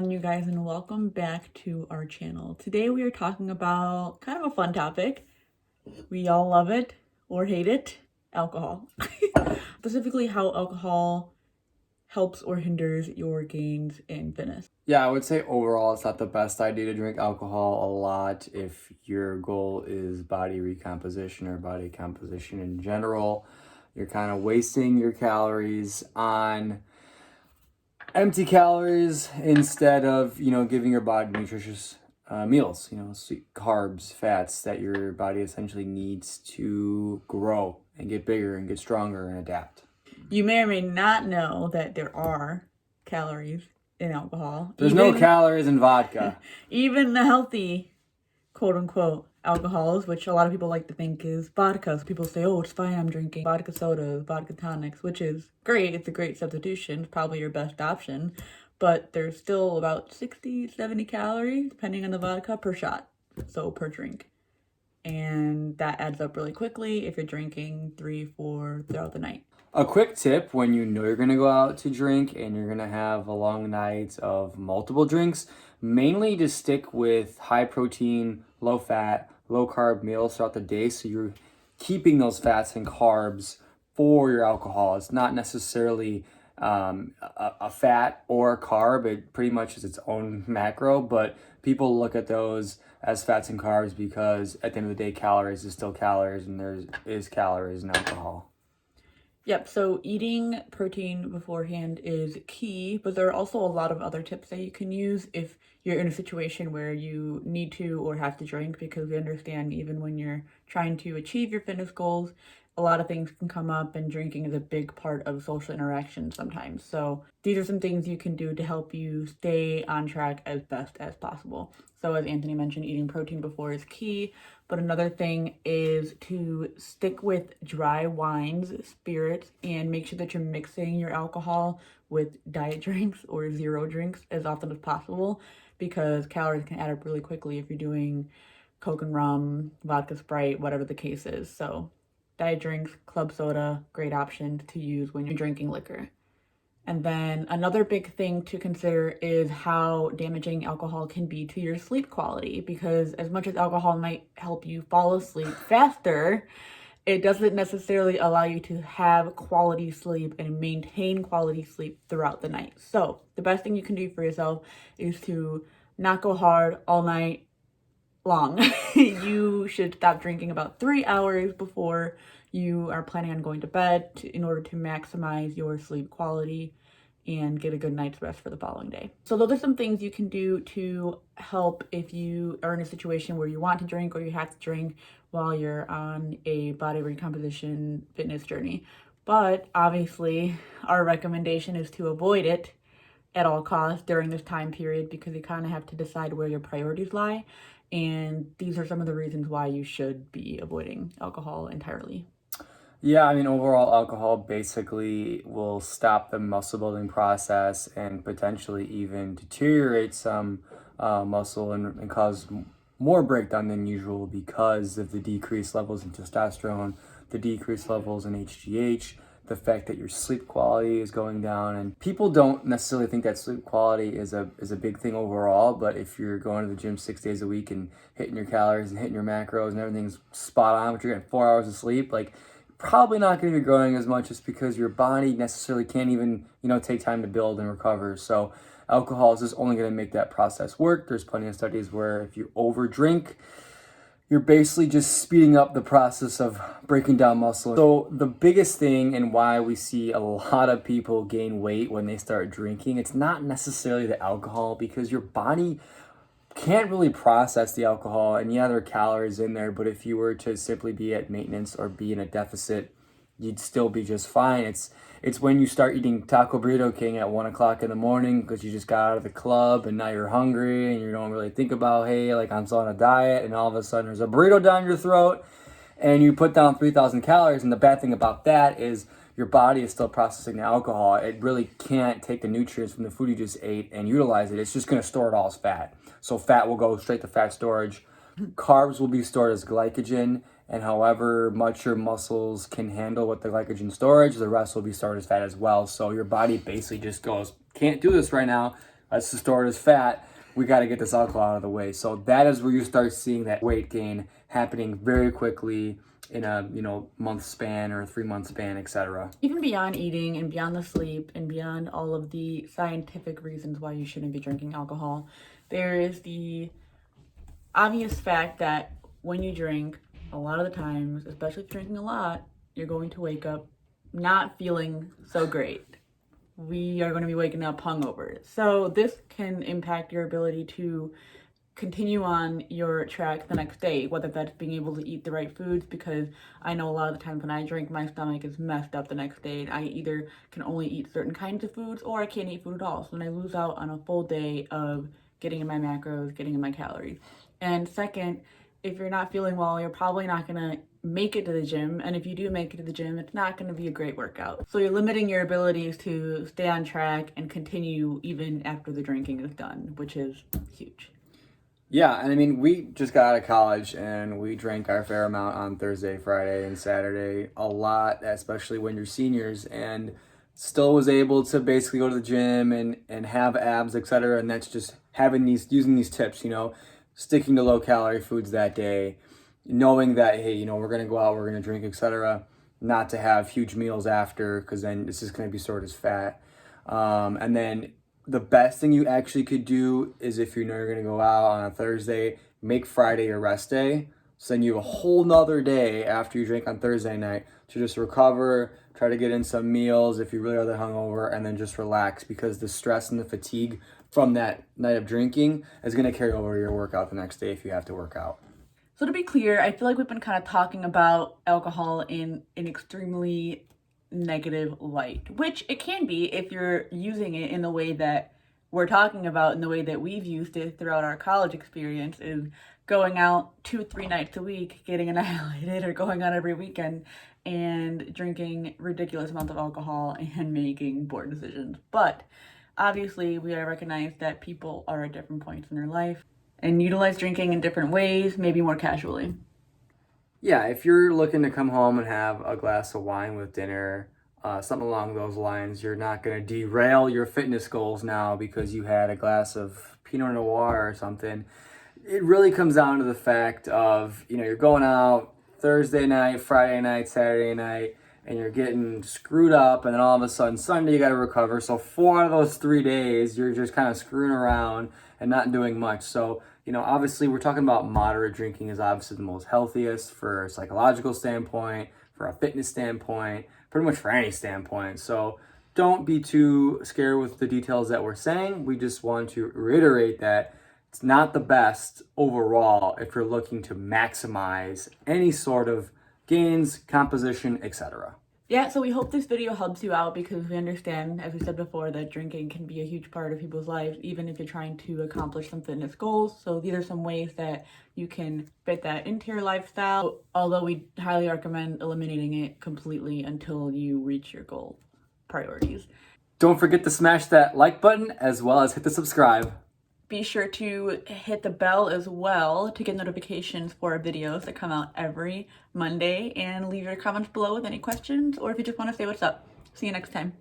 on, you guys, and welcome back to our channel. Today we are talking about kind of a fun topic. We all love it or hate it, alcohol. Specifically how alcohol helps or hinders your gains in fitness. Yeah, I would say overall it's not the best idea to drink alcohol a lot if your goal is body recomposition or body composition in general. You're kind of wasting your calories on empty calories instead of, giving your body nutritious meals, sweet carbs, fats that your body essentially needs to grow and get bigger and get stronger and adapt. You may or may not know that there are calories in alcohol. There's no calories in vodka. Even the healthy, quote unquote, alcohols, which a lot of people like to think is vodka. So people say, oh, it's fine, I'm drinking vodka sodas, vodka tonics, which is great. It's a great substitution. It's probably your best option. But there's still about 60, 70 calories, depending on the vodka, per shot. So per drink. And that adds up really quickly if you're drinking 3, 4 throughout the night. A quick tip when you know you're going to go out to drink and you're going to have a long night of multiple drinks, mainly to stick with high protein, low fat, low carb meals throughout the day. So you're keeping those fats and carbs for your alcohol. It's not necessarily a fat or a carb. It pretty much is its own macro, but people look at those as fats and carbs because at the end of the day, calories is still calories and there is calories in alcohol. Yep, so eating protein beforehand is key, but there are also a lot of other tips that you can use if you're in a situation where you need to or have to drink, because we understand even when you're trying to achieve your fitness goals, a lot of things can come up, and drinking is a big part of social interaction sometimes. So these are some things you can do to help you stay on track as best as possible. So as Anthony mentioned, eating protein before is key, but another thing is to stick with dry wines, spirits, and make sure that you're mixing your alcohol with diet drinks or zero drinks as often as possible, because calories can add up really quickly if you're doing Coke and rum, vodka, Sprite, whatever the case is. So diet drinks, club soda, great option to use when you're drinking liquor. And then another big thing to consider is how damaging alcohol can be to your sleep quality, because as much as alcohol might help you fall asleep faster, it doesn't necessarily allow you to have quality sleep and maintain quality sleep throughout the night. So the best thing you can do for yourself is to not go hard all night long. You should stop drinking about 3 hours before you are planning on going to bed in order to maximize your sleep quality and get a good night's rest for the following day. So those are some things you can do to help if you are in a situation where you want to drink or you have to drink while you're on a body recomposition fitness journey. But obviously, our recommendation is to avoid it at all costs during this time period, because you kind of have to decide where your priorities lie. And these are some of the reasons why you should be avoiding alcohol entirely. Yeah, I mean, overall, alcohol basically will stop the muscle building process and potentially even deteriorate some muscle and cause more breakdown than usual because of the decreased levels in testosterone, the decreased levels in HGH, the fact that your sleep quality is going down. And people don't necessarily think that sleep quality is a big thing overall, but if you're going to the gym 6 days a week and hitting your calories and hitting your macros and everything's spot on, but you're getting 4 hours of sleep, like, probably not going to be growing as much just because your body necessarily can't even, take time to build and recover. So alcohol is just only going to make that process work. There's plenty of studies where if you overdrink, you're basically just speeding up the process of breaking down muscle. So the biggest thing and why we see a lot of people gain weight when they start drinking, it's not necessarily the alcohol, because your body can't really process the alcohol, and yeah, there are calories in there, but if you were to simply be at maintenance or be in a deficit, you'd still be just fine. It's when you start eating Taco Burrito King at 1 o'clock in the morning because you just got out of the club and now you're hungry and you don't really think about, hey, like, I'm still on a diet, and all of a sudden there's a burrito down your throat and you put down 3,000 calories. And the bad thing about that is your body is still processing the alcohol. It really can't take the nutrients from the food you just ate and utilize it. It's just going to store it all as fat. So fat will go straight to fat storage. Carbs will be stored as glycogen, and however much your muscles can handle with the glycogen storage, the rest will be stored as fat as well. So your body basically just goes, can't do this right now. That's stored as fat. We got to get this alcohol out of the way. So that is where you start seeing that weight gain happening very quickly in a month span or a 3-month span, etc. Even beyond eating and beyond the sleep and beyond all of the scientific reasons why you shouldn't be drinking alcohol, there is the obvious fact that when you drink, a lot of the times, especially if you're drinking a lot, you're going to wake up not feeling so great. We are going to be waking up hungover. So this can impact your ability to continue on your track the next day, whether that's being able to eat the right foods, because I know a lot of the times when I drink, my stomach is messed up the next day, and I either can only eat certain kinds of foods or I can't eat food at all. So then I lose out on a full day of getting in my macros, getting in my calories. And second, if you're not feeling well, you're probably not gonna make it to the gym. And if you do make it to the gym, it's not gonna be a great workout. So you're limiting your abilities to stay on track and continue even after the drinking is done, which is huge. Yeah, and I mean, we just got out of college and we drank our fair amount on Thursday, Friday, and Saturday, a lot, especially when you're seniors, and still was able to basically go to the gym and have abs, etc. And that's just using these tips, sticking to low calorie foods that day, knowing that, hey, we're going to go out, we're going to drink, etc. Not to have huge meals after, because then this is going to be stored as fat. And then the best thing you actually could do is, if you know you're going to go out on a Thursday, make Friday your rest day. So then you have a whole nother day after you drink on Thursday night to just recover, try to get in some meals if you really are that hungover, and then just relax, because the stress and the fatigue from that night of drinking is going to carry over your workout the next day if you have to work out. So to be clear, I feel like we've been kind of talking about alcohol in an extremely negative light, which it can be if you're using it in the way that we're talking about, in the way that we've used it throughout our college experience, is going out 2-3 nights a week, getting annihilated, or going out every weekend and drinking ridiculous amounts of alcohol and making poor decisions. But obviously, we gotta recognize that people are at different points in their life and utilize drinking in different ways, maybe more casually. Yeah, if you're looking to come home and have a glass of wine with dinner, something along those lines, you're not going to derail your fitness goals now because you had a glass of Pinot Noir or something. It really comes down to the fact of, you're going out Thursday night, Friday night, Saturday night, and you're getting screwed up, and then all of a sudden Sunday you got to recover. So 4 out of those 3 days, you're just kind of screwing around and not doing much. So, obviously we're talking about moderate drinking is obviously the most healthiest for a psychological standpoint, for a fitness standpoint, pretty much for any standpoint. So don't be too scared with the details that we're saying. We just want to reiterate that it's not the best overall if you're looking to maximize any sort of gains, composition, etc. Yeah, so we hope this video helps you out, because we understand, as we said before, that drinking can be a huge part of people's lives, even if you're trying to accomplish some fitness goals. So these are some ways that you can fit that into your lifestyle, although we highly recommend eliminating it completely until you reach your goal priorities. Don't forget to smash that like button as well as hit the subscribe. Be sure to hit the bell as well to get notifications for our videos that come out every Monday, and leave your comments below with any questions, or if you just want to say what's up. See you next time.